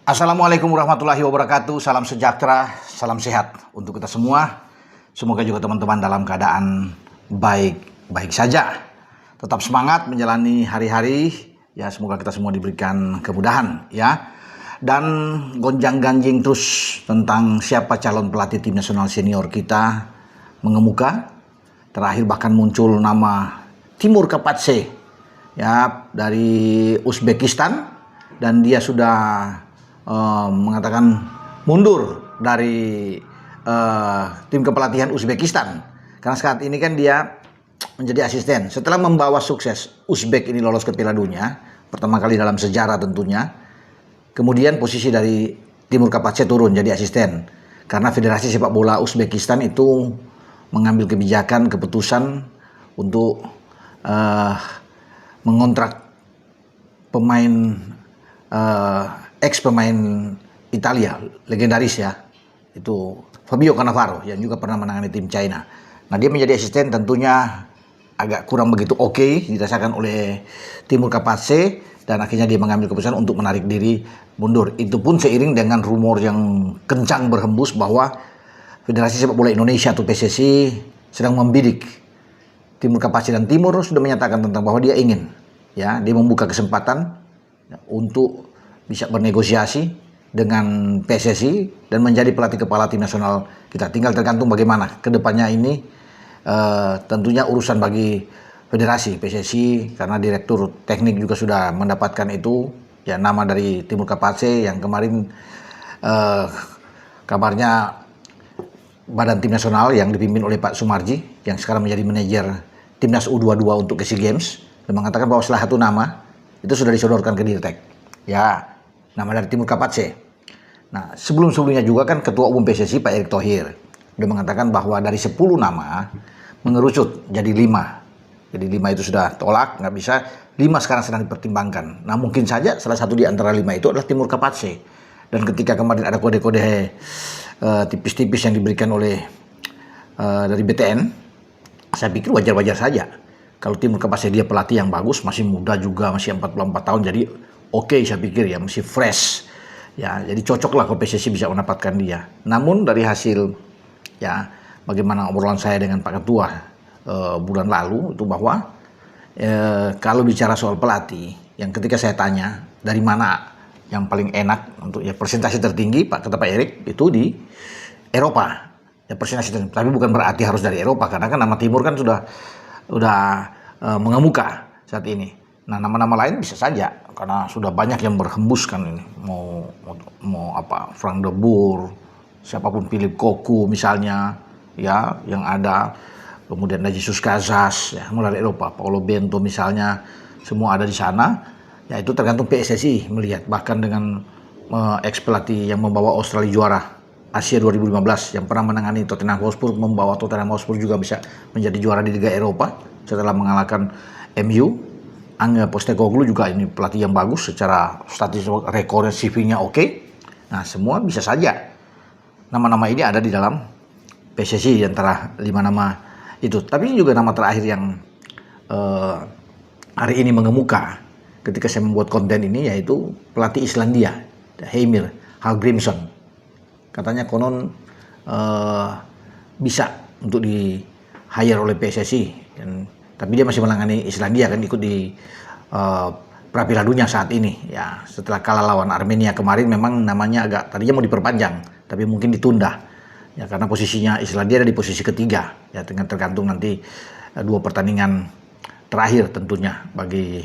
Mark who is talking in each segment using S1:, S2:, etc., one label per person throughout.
S1: Assalamualaikum warahmatullahi wabarakatuh. Salam sejahtera, salam sehat untuk kita semua. Semoga juga teman-teman dalam keadaan baik-baik saja. Tetap semangat menjalani hari-hari. Ya, semoga kita semua diberikan kemudahan ya. Dan gonjang-ganjing terus tentang siapa calon pelatih tim nasional senior kita mengemuka. Terakhir bahkan muncul nama Timur Kapadze ya dari Uzbekistan, dan dia sudah mengatakan mundur dari tim kepelatihan Uzbekistan karena saat ini kan dia menjadi asisten setelah membawa sukses Uzbek ini lolos ke Piala Dunia pertama kali dalam sejarah tentunya. Kemudian posisi dari Timur Kapadze turun jadi asisten karena Federasi Sepak Bola Uzbekistan itu mengambil keputusan untuk mengontrak pemain ex pemain Italia legendaris ya, itu Fabio Cannavaro yang juga pernah menangani tim China. Nah, dia menjadi asisten tentunya agak kurang begitu oke dirasakan oleh Timur Kapadze, dan akhirnya dia mengambil keputusan untuk menarik diri mundur. Itu pun seiring dengan rumor yang kencang berhembus bahwa Federasi Sepak Bola Indonesia atau PSSI sedang membidik Timur Kapadze, dan Timur sudah menyatakan tentang bahwa dia ingin ya, dia membuka kesempatan untuk bisa bernegosiasi dengan PSSI dan menjadi pelatih kepala tim nasional kita. Tinggal tergantung bagaimana kedepannya ini. Tentunya urusan bagi federasi PSSI karena direktur teknik juga sudah mendapatkan itu ya, nama dari Timur Kapadze yang kemarin kabarnya badan tim nasional yang dipimpin oleh Pak Sumarji yang sekarang menjadi manajer timnas U22 untuk SEA Games dan mengatakan bahwa salah satu nama itu sudah disodorkan ke Dirtek ya, nama dari Timur Kapadze. Nah, sebelum-sebelumnya juga kan Ketua Umum PSSI Pak Erick Thohir sudah mengatakan bahwa dari 10 nama mengerucut jadi 5. Jadi 5 itu sudah tolak, nggak bisa. 5 sekarang sedang dipertimbangkan. Nah, mungkin saja salah satu di antara 5 itu adalah Timur Kapadze. Dan ketika kemarin ada kode-kode tipis-tipis yang diberikan oleh dari BTN, saya pikir wajar-wajar saja. Kalau Timur Kapadze dia pelatih yang bagus, masih muda juga, masih 44 tahun, jadi oke, saya pikir ya, masih fresh ya, jadi cocok lah kalau PSSI bisa mendapatkan dia. Namun dari hasil ya bagaimana obrolan saya dengan Pak Ketua bulan lalu itu bahwa kalau bicara soal pelatih, yang ketika saya tanya dari mana yang paling enak untuk ya presentasi tertinggi, Pak kata Pak Erick itu di Eropa ya, presentasi tertinggi. Tapi bukan berarti harus dari Eropa karena kan nama Timur kan sudah mengemuka saat ini. Nah, nama-nama lain bisa saja karena sudah banyak yang berhembus kan ini. Mau apa, Frank de Boer, siapapun, Philip Cocu misalnya ya yang ada. Kemudian ada Jesus Casas ya, mulai dari Eropa, Paulo Bento misalnya, semua ada di sana. Ya itu tergantung PSSI melihat, bahkan dengan ex pelatih yang membawa Australia juara Asia 2015 yang pernah menangani Tottenham Hotspur, membawa Tottenham Hotspur juga bisa menjadi juara di Liga Eropa setelah mengalahkan MU. Ange Postecoglou juga ini pelatih yang bagus secara statistik, rekornya, CV-nya oke. Nah, semua bisa saja nama-nama ini ada di dalam PSSI antara 5 nama itu. Tapi juga nama terakhir yang hari ini mengemuka ketika saya membuat konten ini yaitu pelatih Islandia, Heimir Hallgrímsson. Katanya konon bisa untuk di hire oleh PSSI, tapi dia masih menangani Islandia kan, ikut di pra Piala Dunia saat ini ya. Setelah kalah lawan Armenia kemarin memang namanya agak tadinya mau diperpanjang tapi mungkin ditunda ya karena posisinya Islandia ada di posisi ketiga ya, dengan tergantung nanti 2 pertandingan terakhir tentunya bagi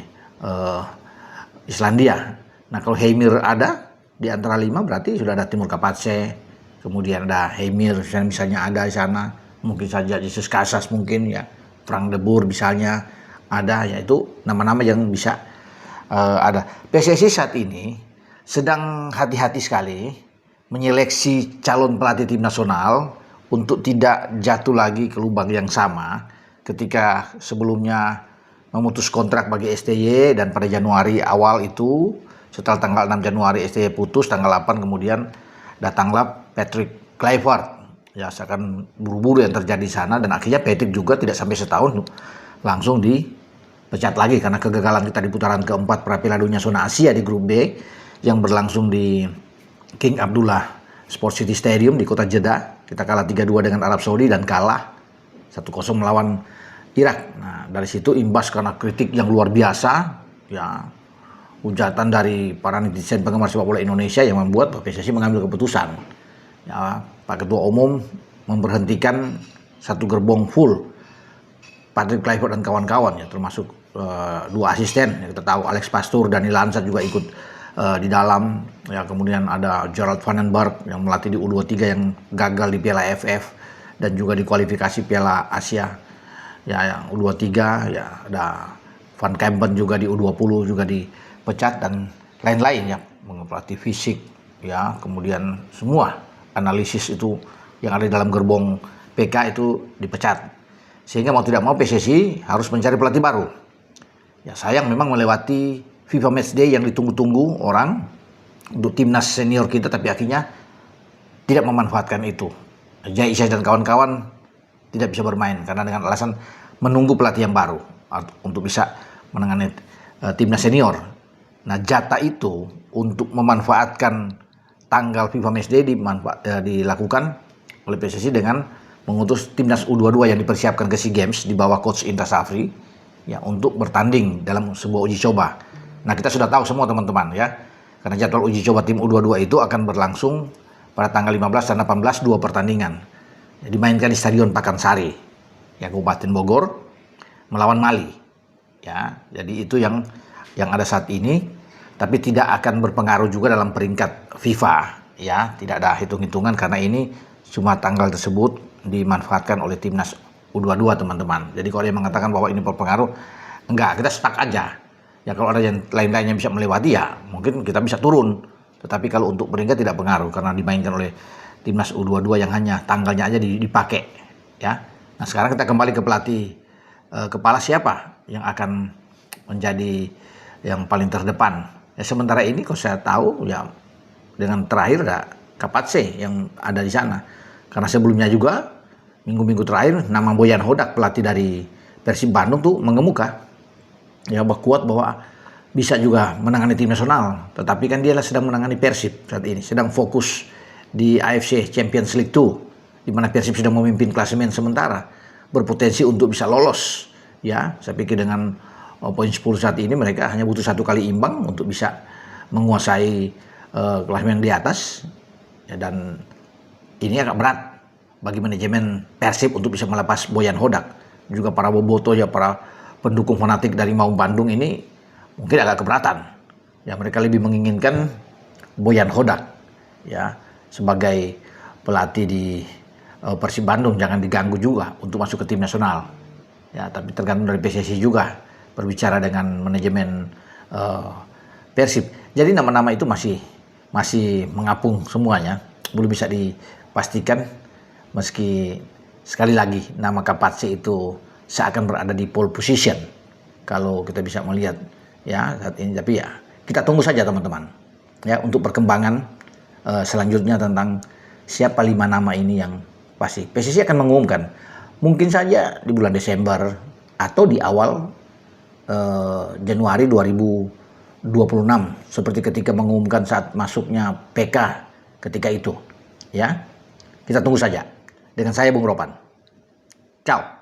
S1: Islandia. Nah, kalau Heimir ada di antara 5 berarti sudah ada Timur Kapadze, kemudian ada Heimir misalnya ada di sana, mungkin saja Jesus Casas mungkin ya, Frank de Boer misalnya ada, yaitu nama-nama yang bisa ada. PSSI saat ini sedang hati-hati sekali menyeleksi calon pelatih tim nasional untuk tidak jatuh lagi ke lubang yang sama ketika sebelumnya memutus kontrak bagi STY dan pada Januari awal itu setelah tanggal 6 Januari STY putus, tanggal 8 kemudian datanglah Patrick Kluivert. Ya, seakan buru-buru yang terjadi di sana, dan akhirnya Patrick juga tidak sampai setahun langsung dipecat lagi karena kegagalan kita di putaran keempat pra Piala Dunia zona Asia di grup B yang berlangsung di King Abdullah Sport City Stadium di kota Jeddah. Kita kalah 3-2 dengan Arab Saudi dan kalah 1-0 melawan Irak. Nah, dari situ imbas karena kritik yang luar biasa, ya, hujatan dari para netizen penggemar sepak bola Indonesia yang membuat PSSI mengambil keputusan. Ya, Pak Ketua Umum memberhentikan satu gerbong full Patrick Kluivert dan kawan-kawan, ya, termasuk dua asisten. Ya, kita tahu Alex Pastoor dan Nilanza juga ikut di dalam. Ya, kemudian ada Gerald Van den Berg yang melatih di U23 yang gagal di Piala AFF dan juga di kualifikasi Piala Asia. Ya, yang U23, ya, ada Van Kempen juga di U20 juga dipecat dan lain-lain, ya, pelatih fisik, ya, kemudian semua analisis itu yang ada di dalam gerbong PK itu dipecat. Sehingga mau tidak mau PSSI harus mencari pelatih baru. Ya, sayang memang melewati FIFA Matchday yang ditunggu-tunggu orang untuk timnas senior kita, tapi akhirnya tidak memanfaatkan itu. Jai Isyah dan kawan-kawan tidak bisa bermain karena dengan alasan menunggu pelatih yang baru untuk bisa menangani timnas senior. Nah, jatah itu untuk memanfaatkan tanggal FIFA Matchday dilakukan oleh PSSI dengan mengutus timnas U22 yang dipersiapkan ke SEA Games di bawah coach Indra Safri, ya, untuk bertanding dalam sebuah uji coba. Nah, kita sudah tahu semua teman-teman, ya, karena jadwal uji coba tim U22 itu akan berlangsung pada tanggal 15 dan 18 dua pertandingan. Ya, dimainkan di Stadion Pakansari, ya, Kabupaten Bogor melawan Mali. Ya, jadi itu yang ada saat ini, tapi tidak akan berpengaruh juga dalam peringkat FIFA, ya, tidak ada hitung-hitungan karena ini cuma tanggal tersebut dimanfaatkan oleh timnas U22, teman-teman. Jadi kalau dia mengatakan bahwa ini berpengaruh, enggak, kita stuck aja. Ya, kalau ada yang lain-lain yang bisa melewati, ya mungkin kita bisa turun. Tetapi kalau untuk peringkat tidak pengaruh karena dimainkan oleh timnas U22 yang hanya tanggalnya aja dipakai, ya. Nah, sekarang kita kembali ke pelatih kepala siapa yang akan menjadi yang paling terdepan. Ya, sementara ini kalau saya tahu, ya, dengan terakhir ada Kapatse yang ada di sana. Karena sebelumnya juga minggu-minggu terakhir nama Boyan Hodak, pelatih dari Persib Bandung, tuh mengemuka. Ya, kuat bahwa bisa juga menangani tim nasional. Tetapi kan dia sedang menangani Persib saat ini, sedang fokus di AFC Champions League 2, di mana Persib sedang memimpin klasemen sementara, berpotensi untuk bisa lolos. Ya, saya pikir dengan poin 10 saat ini mereka hanya butuh satu kali imbang untuk bisa menguasai klasemen di atas. Ya, dan ini agak berat bagi manajemen Persib untuk bisa melepas Boyan Hodak. Juga para boboto, ya, para pendukung fanatik dari Maung Bandung ini mungkin agak keberatan. Ya, mereka lebih menginginkan Boyan Hodak, ya, sebagai pelatih di Persib Bandung jangan diganggu juga untuk masuk ke tim nasional. Ya, tapi tergantung dari PSSI juga berbicara dengan manajemen Persib. Jadi nama-nama itu masih mengapung semuanya, belum bisa dipastikan, meski sekali lagi nama Kapatse itu seakan berada di pole position kalau kita bisa melihat, ya, saat ini. Tapi ya kita tunggu saja teman-teman, ya, untuk perkembangan selanjutnya tentang siapa 5 nama ini yang pasti PSSI akan mengumumkan. Mungkin saja di bulan Desember atau di awal Januari 2026 seperti ketika mengumumkan saat masuknya PK ketika itu, ya. Kita tunggu saja. Dengan saya Bung Ropan. Ciao.